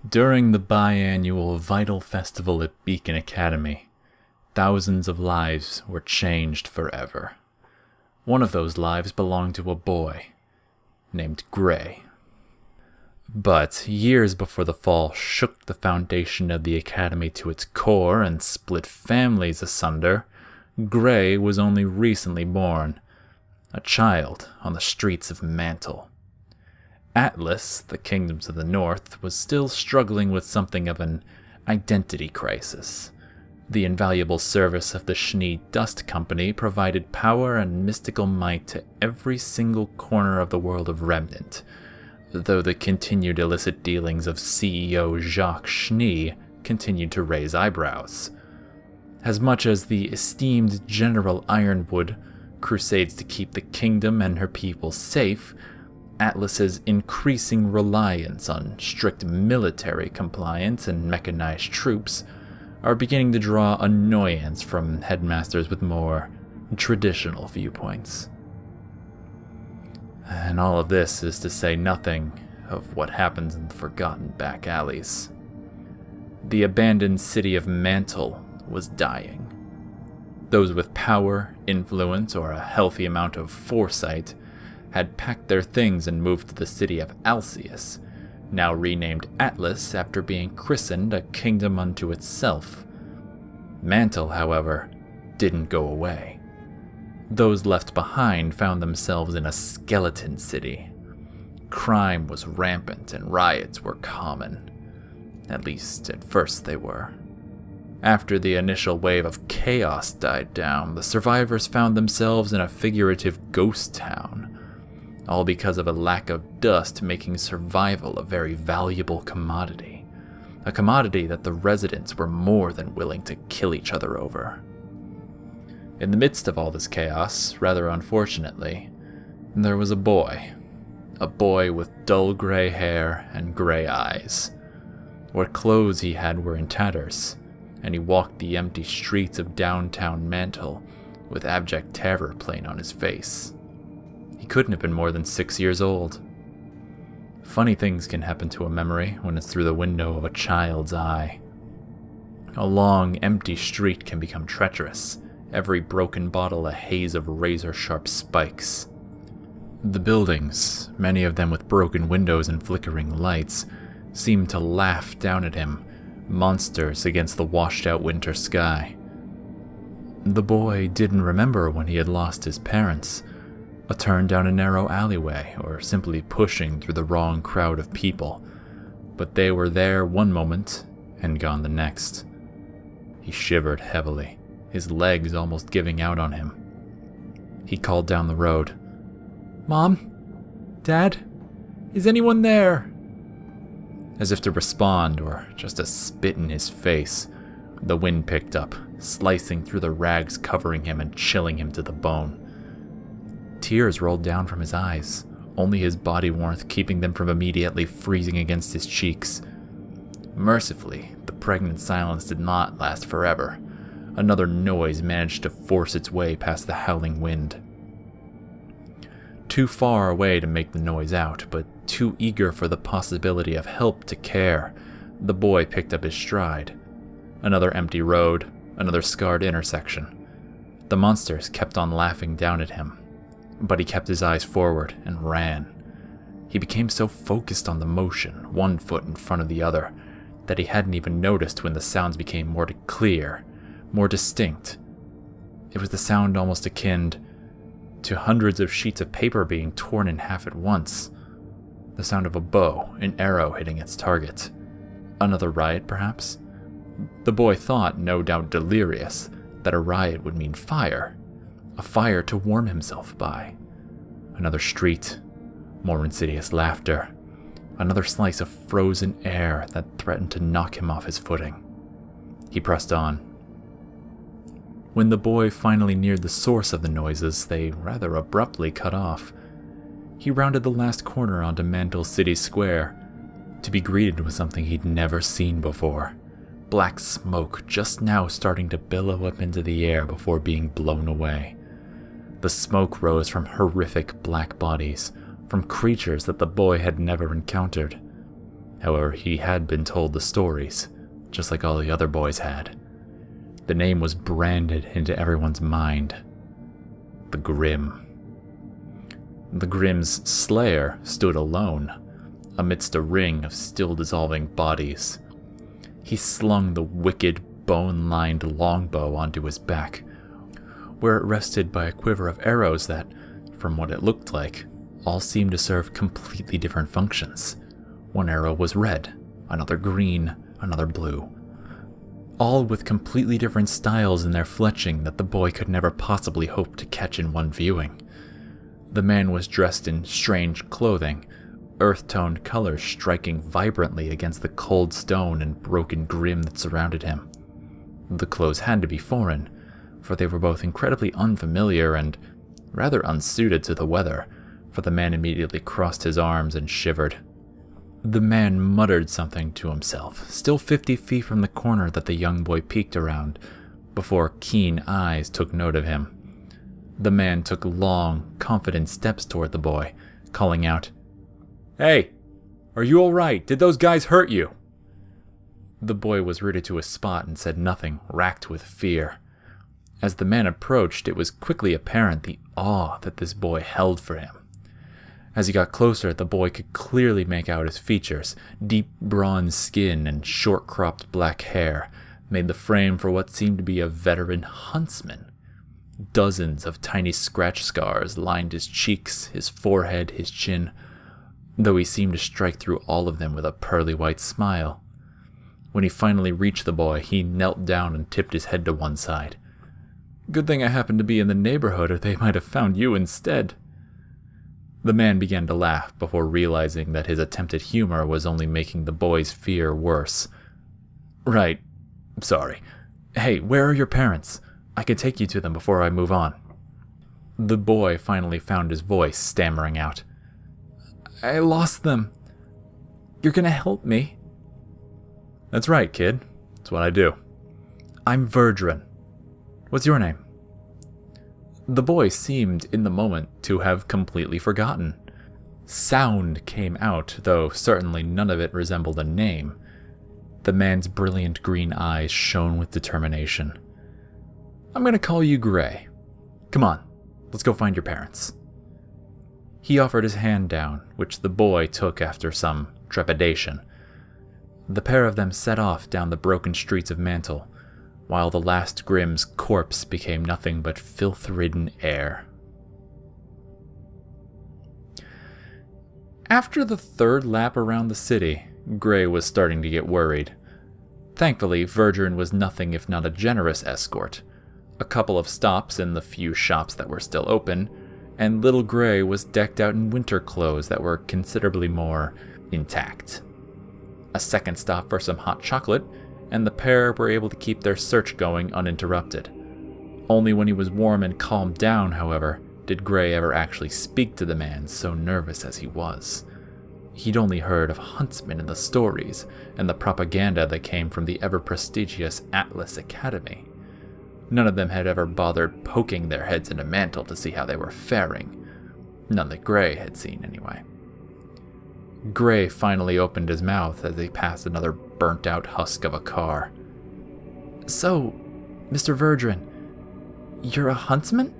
During the biannual Vital Festival at Beacon Academy, thousands of lives were changed forever. One of those lives belonged to a boy named Gray. But years before the fall shook the foundation of the Academy to its core and split families asunder, Gray was only recently born, a child on the streets of Mantle. Atlas, the Kingdoms of the North, was still struggling with something of an identity crisis. The invaluable service of the Schnee Dust Company provided power and mystical might to every single corner of the world of Remnant, though the continued illicit dealings of CEO Jacques Schnee continued to raise eyebrows. As much as the esteemed General Ironwood crusades to keep the kingdom and her people safe, Atlas's increasing reliance on strict military compliance and mechanized troops are beginning to draw annoyance from headmasters with more traditional viewpoints. And all of this is to say nothing of what happens in the forgotten back alleys. The abandoned city of Mantle was dying. Those with power, influence, or a healthy amount of foresight had packed their things and moved to the city of Alceus, now renamed Atlas after being christened a kingdom unto itself. Mantle, however, didn't go away. Those left behind found themselves in a skeleton city. Crime was rampant and riots were common. At least, at first they were. After the initial wave of chaos died down, the survivors found themselves in a figurative ghost town, all because of a lack of dust making survival a very valuable commodity. A commodity that the residents were more than willing to kill each other over. In the midst of all this chaos, rather unfortunately, there was a boy. A boy with dull gray hair and gray eyes. What clothes he had were in tatters, and he walked the empty streets of downtown Mantle with abject terror plain on his face. He couldn't have been more than 6 years old. Funny things can happen to a memory when it's through the window of a child's eye. A long, empty street can become treacherous, every broken bottle a haze of razor-sharp spikes. The buildings, many of them with broken windows and flickering lights, seemed to laugh down at him, monsters against the washed-out winter sky. The boy didn't remember when he had lost his parents, a turn down a narrow alleyway, or simply pushing through the wrong crowd of people, but they were there one moment and gone the next. He shivered heavily, his legs almost giving out on him. He called down the road. "Mom? Dad? Is anyone there?" As if to respond, or just to spit in his face, the wind picked up, slicing through the rags covering him and chilling him to the bone. Tears rolled down from his eyes, only his body warmth keeping them from immediately freezing against his cheeks. Mercifully, the pregnant silence did not last forever. Another noise managed to force its way past the howling wind. Too far away to make the noise out, but too eager for the possibility of help to care, the boy picked up his stride. Another empty road, another scarred intersection. The monsters kept on laughing down at him, but he kept his eyes forward and ran. He became so focused on the motion, one foot in front of the other, that he hadn't even noticed when the sounds became more clear, more distinct. It was the sound almost akin to hundreds of sheets of paper being torn in half at once. The sound of a bow, an arrow hitting its target. Another riot, perhaps? The boy thought, no doubt delirious, that a riot would mean fire. A fire to warm himself by. Another street. More insidious laughter. Another slice of frozen air that threatened to knock him off his footing. He pressed on. When the boy finally neared the source of the noises, they rather abruptly cut off. He rounded the last corner onto Mantle City Square, to be greeted with something he'd never seen before. Black smoke just now starting to billow up into the air before being blown away. The smoke rose from horrific black bodies, from creatures that the boy had never encountered. However, he had been told the stories, just like all the other boys had. The name was branded into everyone's mind. The Grim. The Grim's slayer stood alone, amidst a ring of still-dissolving bodies. He slung the wicked, bone-lined longbow onto his back, where it rested by a quiver of arrows that, from what it looked like, all seemed to serve completely different functions. One arrow was red, another green, another blue. All with completely different styles in their fletching that the boy could never possibly hope to catch in one viewing. The man was dressed in strange clothing, earth-toned colors striking vibrantly against the cold stone and broken grim that surrounded him. The clothes had to be foreign, for they were both incredibly unfamiliar and rather unsuited to the weather, for the man immediately crossed his arms and shivered. The man muttered something to himself, still 50 feet from the corner that the young boy peeked around, before keen eyes took note of him. The man took long, confident steps toward the boy, calling out, "Hey, are you all right? Did those guys hurt you?" The boy was rooted to a spot and said nothing, racked with fear. As the man approached, it was quickly apparent the awe that this boy held for him. As he got closer, the boy could clearly make out his features. Deep bronze skin and short-cropped black hair made the frame for what seemed to be a veteran huntsman. Dozens of tiny scratch scars lined his cheeks, his forehead, his chin, though he seemed to strike through all of them with a pearly white smile. When he finally reached the boy, he knelt down and tipped his head to one side. "Good thing I happened to be in the neighborhood, or they might have found you instead." The man began to laugh before realizing that his attempted humor was only making the boy's fear worse. "Right. Sorry. Hey, where are your parents? I can take you to them before I move on." The boy finally found his voice, stammering out, "I lost them. You're gonna help me?" "That's right, kid. That's what I do." "I'm Verdrin. What's your name?" The boy seemed, in the moment, to have completely forgotten. Sound came out, though certainly none of it resembled a name. The man's brilliant green eyes shone with determination. "I'm gonna call you Gray. Come on, let's go find your parents." He offered his hand down, which the boy took after some trepidation. The pair of them set off down the broken streets of Mantle, while the last Grim's corpse became nothing but filth-ridden air. After the third lap around the city, Gray was starting to get worried. Thankfully, Verdrin was nothing if not a generous escort. A couple of stops in the few shops that were still open, and little Gray was decked out in winter clothes that were considerably more intact. A second stop for some hot chocolate, and the pair were able to keep their search going uninterrupted. Only when he was warm and calmed down, however, did Gray ever actually speak to the man, so nervous as he was. He'd only heard of huntsmen in the stories, and the propaganda that came from the ever-prestigious Atlas Academy. None of them had ever bothered poking their heads into Mantle to see how they were faring. None that Gray had seen, anyway. Gray finally opened his mouth as he passed another burnt-out husk of a car. "So, Mr. Verdrin, you're a huntsman?"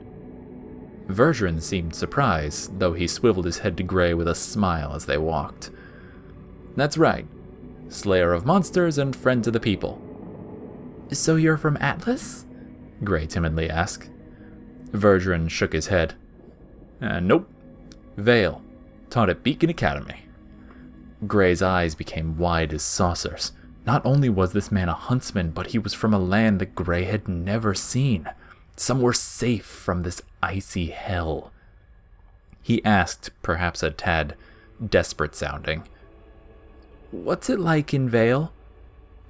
Verdrin seemed surprised, though he swiveled his head to Gray with a smile as they walked. "That's right. Slayer of monsters and friend to the people." "So you're from Atlas?" Gray timidly asked. Verdrin shook his head. Nope. Vale. Taught at Beacon Academy." Gray's eyes became wide as saucers. Not only was this man a huntsman, but he was from a land that Gray had never seen, somewhere safe from this icy hell. He asked, perhaps a tad desperate sounding, "What's it like in Vale?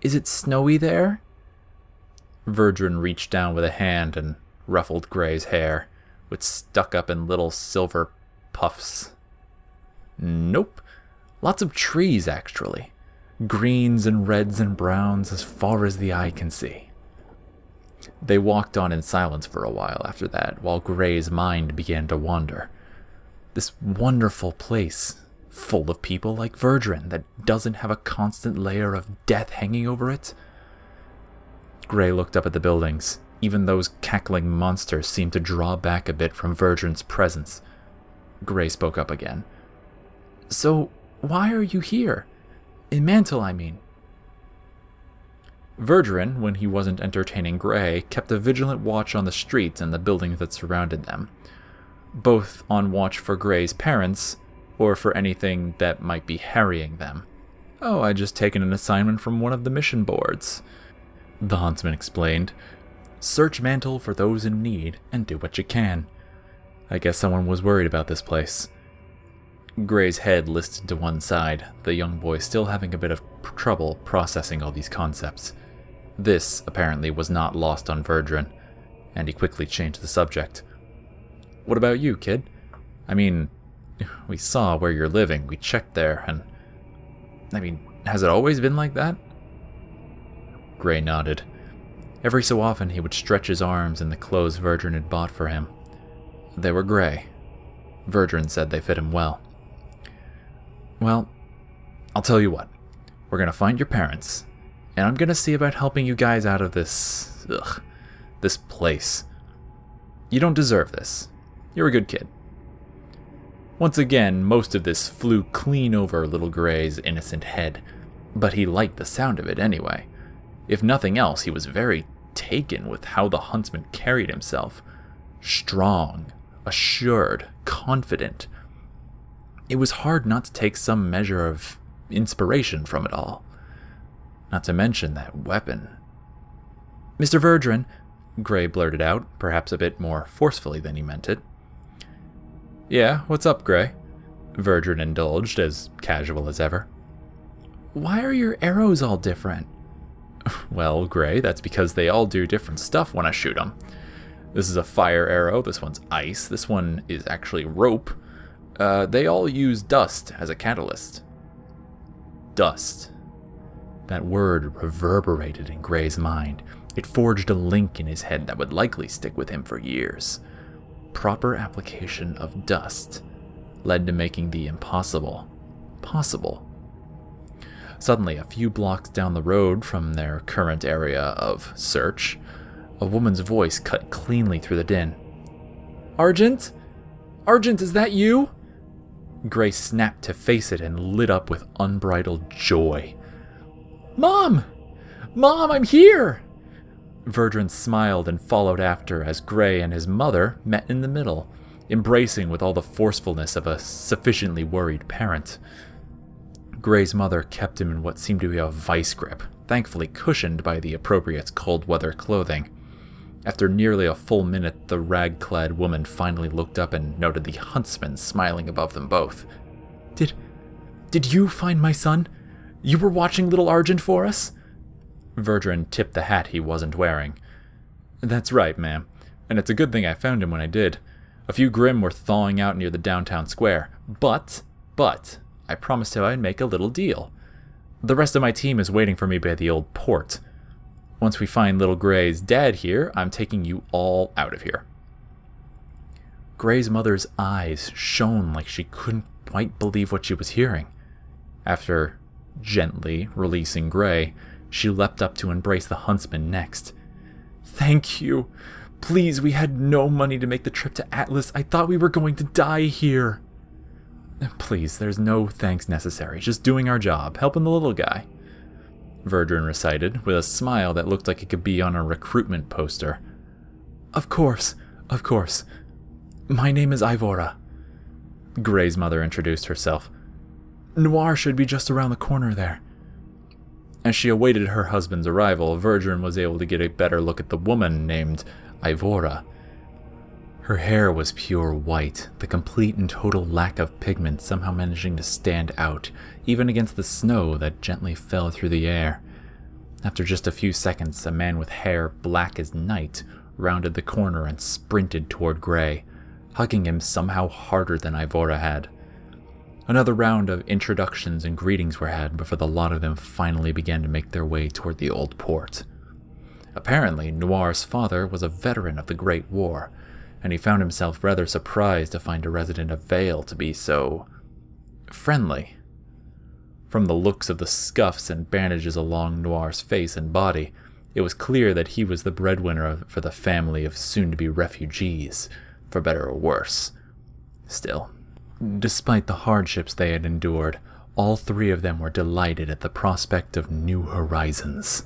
Is it snowy there?" Verdrin reached down with a hand and ruffled Gray's hair, which stuck up in little silver puffs. "Nope. Lots of trees, actually. Greens and reds and browns as far as the eye can see." They walked on in silence for a while after that, while Gray's mind began to wander. This wonderful place, full of people like Verdran that doesn't have a constant layer of death hanging over it? Gray looked up at the buildings. Even those cackling monsters seemed to draw back a bit from Verdran's presence. Gray spoke up again. So, why are you here? In Mantle, I mean. Verdran, when he wasn't entertaining Gray, kept a vigilant watch on the streets and the buildings that surrounded them, both on watch for Gray's parents, or for anything that might be harrying them. Oh, I just taken an assignment from one of the mission boards, the huntsman explained. Search Mantle for those in need, and do what you can. I guess someone was worried about this place. Gray's head listed to one side, the young boy still having a bit of trouble processing all these concepts. This, apparently, was not lost on Verdran, and he quickly changed the subject. What about you, kid? I mean, we saw where you're living, we checked there, and... I mean, has it always been like that? Gray nodded. Every so often he would stretch his arms in the clothes Verdran had bought for him. They were gray. Verdran said they fit him well. Well, I'll tell you what. We're gonna find your parents, and I'm gonna see about helping you guys out of this... this place. You don't deserve this. You're a good kid. Once again, most of this flew clean over little Gray's innocent head, but he liked the sound of it anyway. If nothing else, he was very taken with how the huntsman carried himself. Strong, assured, confident. It was hard not to take some measure of inspiration from it all. Not to mention that weapon. Mr. Verdran, Gray blurted out, perhaps a bit more forcefully than he meant it. Yeah, what's up, Gray? Verdran indulged, as casual as ever. Why are your arrows all different? Well, Gray, that's because they all do different stuff when I shoot them. This is a fire arrow, this one's ice, this one is actually rope. They all use dust as a catalyst. Dust. That word reverberated in Gray's mind. It forged a link in his head that would likely stick with him for years. Proper application of dust led to making the impossible possible. Suddenly, a few blocks down the road from their current area of search, a woman's voice cut cleanly through the din. Argent? Argent, is that you? Gray snapped to face it and lit up with unbridled joy. Mom! Mom, I'm here! Verdran smiled and followed after as Gray and his mother met in the middle, embracing with all the forcefulness of a sufficiently worried parent. Gray's mother kept him in what seemed to be a vice grip, thankfully cushioned by the appropriate cold-weather clothing. After nearly a full minute, the rag-clad woman finally looked up and noted the huntsman smiling above them both. Did you find my son? You were watching little Argent for us? Verdran tipped the hat he wasn't wearing. That's right, ma'am, and it's a good thing I found him when I did. A few Grimm were thawing out near the downtown square, but, I promised him I'd make a little deal. The rest of my team is waiting for me by the old port. Once we find little Gray's dad here, I'm taking you all out of here. Gray's mother's eyes shone like she couldn't quite believe what she was hearing. After gently releasing Gray, she leapt up to embrace the huntsman next. Thank you. Please, we had no money to make the trip to Atlas. I thought we were going to die here. Please, there's no thanks necessary. Just doing our job, helping the little guy. Verdran recited, with a smile that looked like it could be on a recruitment poster. Of course. My name is Ivora. Gray's mother introduced herself. Noir should be just around the corner there. As she awaited her husband's arrival, Verdran was able to get a better look at the woman named Ivora. Her hair was pure white, the complete and total lack of pigment somehow managing to stand out, even against the snow that gently fell through the air. After just a few seconds, a man with hair black as night rounded the corner and sprinted toward Gray, hugging him somehow harder than Ivora had. Another round of introductions and greetings were had before the lot of them finally began to make their way toward the old port. Apparently, Noir's father was a veteran of the Great War, and he found himself rather surprised to find a resident of Vale to be so friendly. From the looks of the scuffs and bandages along Noir's face and body, it was clear that he was the breadwinner for the family of soon-to-be refugees, for better or worse. Still, despite the hardships they had endured, all three of them were delighted at the prospect of new horizons.